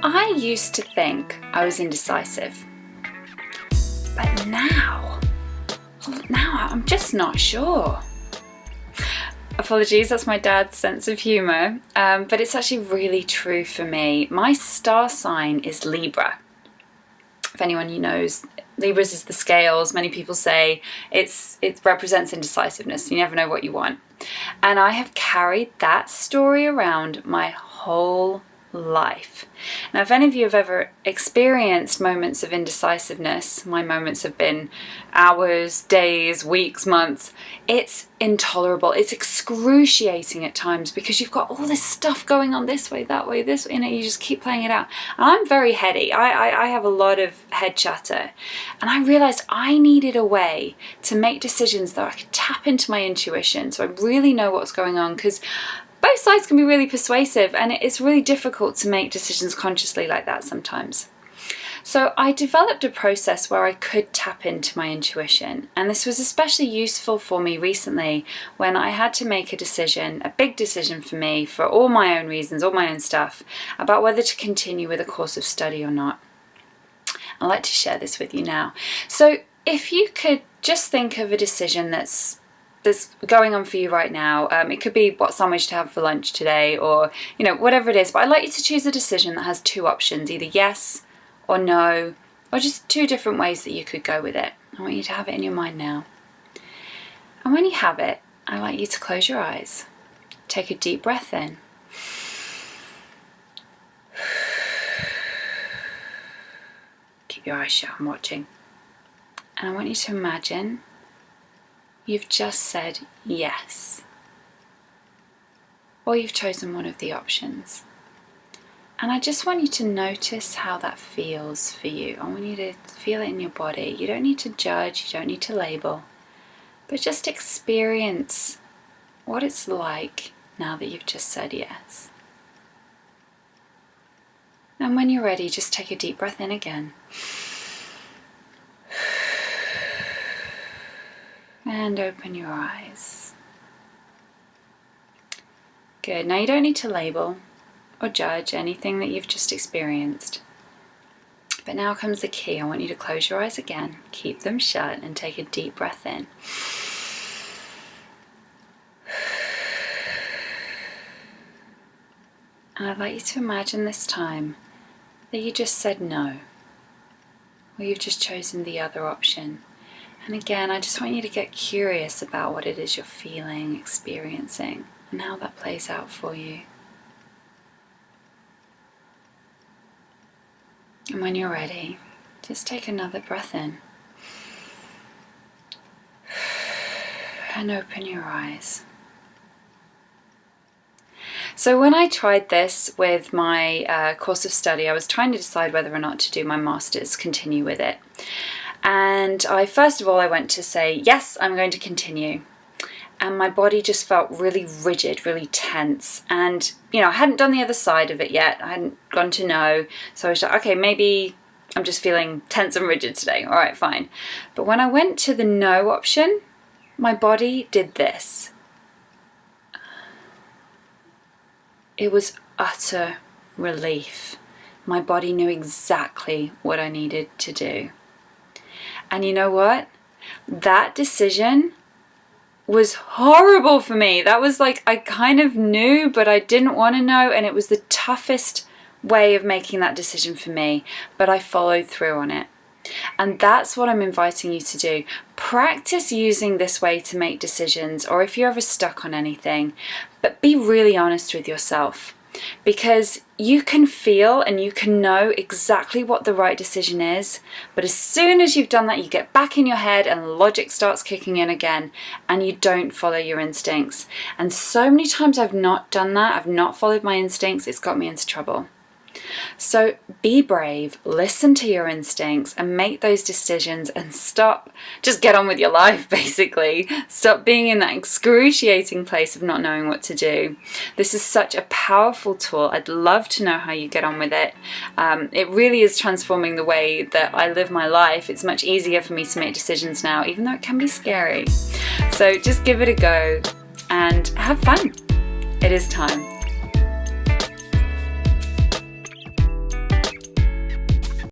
I used to think I was indecisive, but now I'm just not sure. Apologies, that's my dad's sense of humour, but it's actually really true for me. My star sign is Libra. If anyone you knows, Libras is the scales. Many people say it represents indecisiveness. You never know what you want. And I have carried that story around my whole life. Now, if any of you have ever experienced moments of indecisiveness, my moments have been hours, days, weeks, months. It's intolerable. It's excruciating at times because you've got all this stuff going on this way, that way, this way, you just keep playing it out. And I'm very heady. I have a lot of head chatter. And I realized I needed a way to make decisions that I could tap into my intuition so I really know what's going on, because both sides can be really persuasive and it's really difficult to make decisions consciously like that sometimes. So I developed a process where I could tap into my intuition, and this was especially useful for me recently when I had to make a decision, a big decision for me, for all my own reasons, all my own stuff, about whether to continue with a course of study or not. I'd like to share this with you now. So if you could just think of a decision that's going on for you right now. It could be what sandwich to have for lunch today, or whatever it is, but I'd like you to choose a decision that has two options, either yes or no, or just two different ways that you could go with it. I want you to have it in your mind now. And when you have it, I'd like you to close your eyes. Take a deep breath in. Keep your eyes shut, I'm watching. And I want you to imagine you've just said yes, or you've chosen one of the options. And I just want you to notice how that feels for you. I want you to feel it in your body. You don't need to judge, you don't need to label, but just experience what it's like now that you've just said yes. And when you're ready, just take a deep breath in again. And open your eyes. Good. Now you don't need to label or judge anything that you've just experienced. But now comes the key. I want you to close your eyes again, keep them shut, and take a deep breath in. And I'd like you to imagine this time that you just said no, or you've just chosen the other option. And again, I just want you to get curious about what it is you're feeling, experiencing, and how that plays out for you. And when you're ready, just take another breath in. And open your eyes. So when I tried this with my course of study, I was trying to decide whether or not to do my master's, continue with it. And first of all, I went to say, yes, I'm going to continue. And my body just felt really rigid, really tense. And, I hadn't done the other side of it yet. I hadn't gone to no. So I was like, okay, maybe I'm just feeling tense and rigid today. All right, fine. But when I went to the no option, my body did this. It was utter relief. My body knew exactly what I needed to do. And you know what? That decision was horrible for me. That was like, I kind of knew, but I didn't want to know. And it was the toughest way of making that decision for me. But I followed through on it. And that's what I'm inviting you to do. Practice using this way to make decisions, or if you're ever stuck on anything, but be really honest with yourself. Because you can feel and you can know exactly what the right decision is, but as soon as you've done that, you get back in your head and logic starts kicking in again, and you don't follow your instincts. And so many times I've not done that, I've not followed my instincts, it's got me into trouble. So be brave, listen to your instincts and make those decisions, and stop, just get on with your life basically. Stop being in that excruciating place of not knowing what to do. This is such a powerful tool. I'd love to know how you get on with it. It really is transforming the way that I live my life. It's much easier for me to make decisions now, even though it can be scary. So just give it a go and have fun. It is time.